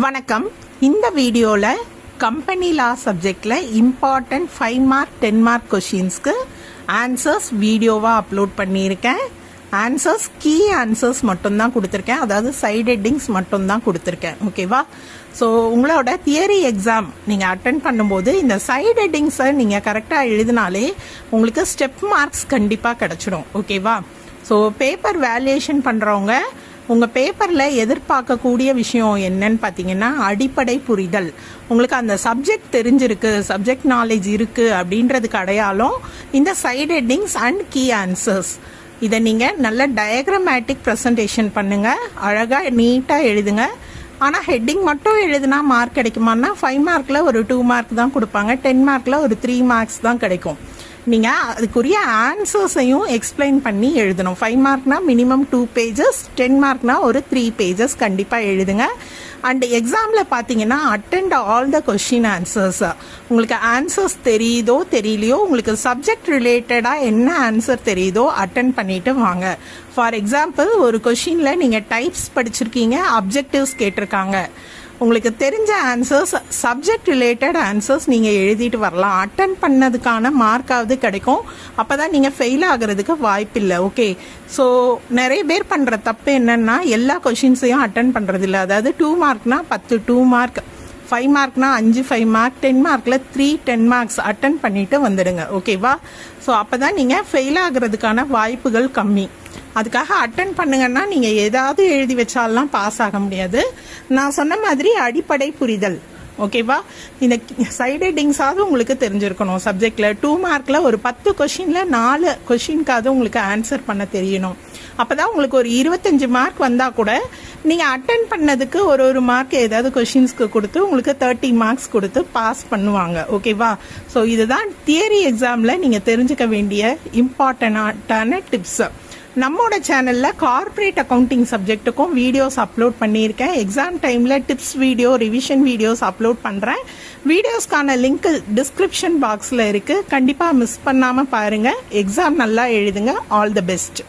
வணக்கம். இந்த வீடியோவில் கம்பெனி லா சப்ஜெக்டில் இம்பார்ட்டன்ட் 5 மார்க் 10 மார்க் கொஷின்ஸ்க்கு ஆன்சர்ஸ் வீடியோவாக அப்லோட் பண்ணியிருக்கேன். ஆன்சர்ஸ் கீ ஆன்சர்ஸ் மட்டும்தான் கொடுத்துருக்கேன், அதாவது சைட் ஹெட்டிங்ஸ் மட்டும்தான் கொடுத்துருக்கேன். ஓகேவா? ஸோ உங்களோட தியரி எக்ஸாம் நீங்கள் அட்டென்ட் பண்ணும்போது இந்த சைட் ஹெட்டிங்ஸை நீங்கள் கரெக்டாக எழுதினாலே உங்களுக்கு ஸ்டெப் மார்க்ஸ் கண்டிப்பாக கிடச்சிடும். ஓகேவா? ஸோ பேப்பர் வேல்யூவேஷன் பண்ணுறவங்க உங்கள் பேப்பரில் எதிர்பார்க்கக்கூடிய விஷயம் என்னன்னு பார்த்தீங்கன்னா அடிப்படை புரிதல். உங்களுக்கு அந்த சப்ஜெக்ட் தெரிஞ்சிருக்கு, சப்ஜெக்ட் நாலேஜ் இருக்குது அப்படின்றதுக்கு அடையாளம் இந்த side headings and key answers. இதை நீங்கள் நல்ல டயக்ராமேட்டிக் ப்ரெசன்டேஷன் பண்ணுங்கள், அழகாக நீட்டாக எழுதுங்க. ஆனால் ஹெட்டிங் மட்டும் எழுதுனா மார்க் கிடைக்குமான்னா 5 மார்க்கில் ஒரு 2 மார்க் தான் கொடுப்பாங்க, 10 மார்க்கில் ஒரு 3 மார்க்ஸ் தான் கிடைக்கும். நீங்கள் அதுக்குரிய ஆன்சர்ஸையும் எக்ஸ்பிளைன் பண்ணி எழுதணும். 5 மார்க்னா மினிமம் 2 பேஜஸ், 10 மார்க்னா ஒரு 3 பேஜஸ் கண்டிப்பாக எழுதுங்க. அண்ட் எக்ஸாமில் பார்த்தீங்கன்னா attend all the question answers. உங்களுக்கு ஆன்சர்ஸ் தெரியுதோ தெரியலையோ, உங்களுக்கு சப்ஜெக்ட் ரிலேட்டடாக என்ன ஆன்சர் தெரியுதோ அட்டெண்ட் பண்ணிட்டு வாங்க. ஃபார் எக்ஸாம்பிள், ஒரு கொஷினில் நீங்கள் டைப்ஸ் படிச்சிருக்கீங்க, அப்ஜெக்டிவ்ஸ் கேட்டிருக்காங்க. உங்களுக்கு தெரிஞ்ச ஆன்சர்ஸ், சப்ஜெக்ட் ரிலேட்டட் ஆன்சர்ஸ் நீங்கள் எழுதிட்டு வரலாம். அட்டன் பண்ணதுக்கான மார்க்காவது கிடைக்கும். அப்போ தான் நீங்கள் ஃபெயில் ஆகிறதுக்கு வாய்ப்பு இல்லை. ஓகே, ஸோ நிறைய பேர் பண்ணுற தப்பு என்னென்னா எல்லா கொஷின்ஸையும் அட்டன் பண்ணுறதில்ல. அதாவது 2 மார்க்னா 10 2 மார்க், 5 மார்க்னா 5 5 மார்க், 10 மார்க்கில் 3 10 மார்க்ஸ் அட்டன் பண்ணிட்டு வந்துடுங்க. ஓகேவா? ஸோ அப்போ தான் நீங்கள் ஃபெயில் ஆகிறதுக்கான வாய்ப்புகள் கம்மி. அதுக்காக அட்டன் பண்ணுங்கன்னா நீங்கள் ஏதாவது எழுதி வச்சாலாம் பாஸ் ஆக முடியாது. நான் சொன்ன மாதிரி அடிப்படை புரிதல். ஓகேவா? இந்த சைட் ஹெட்டிங்ஸாவது உங்களுக்கு தெரிஞ்சிருக்கணும். சப்ஜெக்டில் 2 மார்க்கில் ஒரு 10 கொஷினில் 4 கொஷினுக்காவது உங்களுக்கு ஆன்சர் பண்ண தெரியணும். அப்போ தான் உங்களுக்கு ஒரு 25 மார்க் வந்தால் கூட நீங்கள் அட்டன் பண்ணதுக்கு ஒரு மார்க் ஏதாவது கொஷின்ஸ்க்கு கொடுத்து உங்களுக்கு 30 மார்க்ஸ் கொடுத்து பாஸ் பண்ணுவாங்க. ஓகேவா? ஸோ இதுதான் தியரி எக்ஸாமில் நீங்கள் தெரிஞ்சுக்க வேண்டிய இம்பார்ட்டண்ட்டான டிப்ஸ். நம்மளோட சேனலில் கார்ப்பரேட் அக்கௌண்டிங் சப்ஜெக்ட்டுக்கும் வீடியோஸ் அப்லோட் பண்ணியிருக்கேன். எக்ஸாம் டைமில் tips video, revision videos upload பண்ணுறேன். வீடியோஸ்க்கான லிங்க் டிஸ்கிரிப்ஷன் பாக்ஸில் இருக்குது. கண்டிப்பாக மிஸ் பண்ணாமல் பாருங்கள். எக்ஸாம் நல்லா எழுதுங்க. All the best.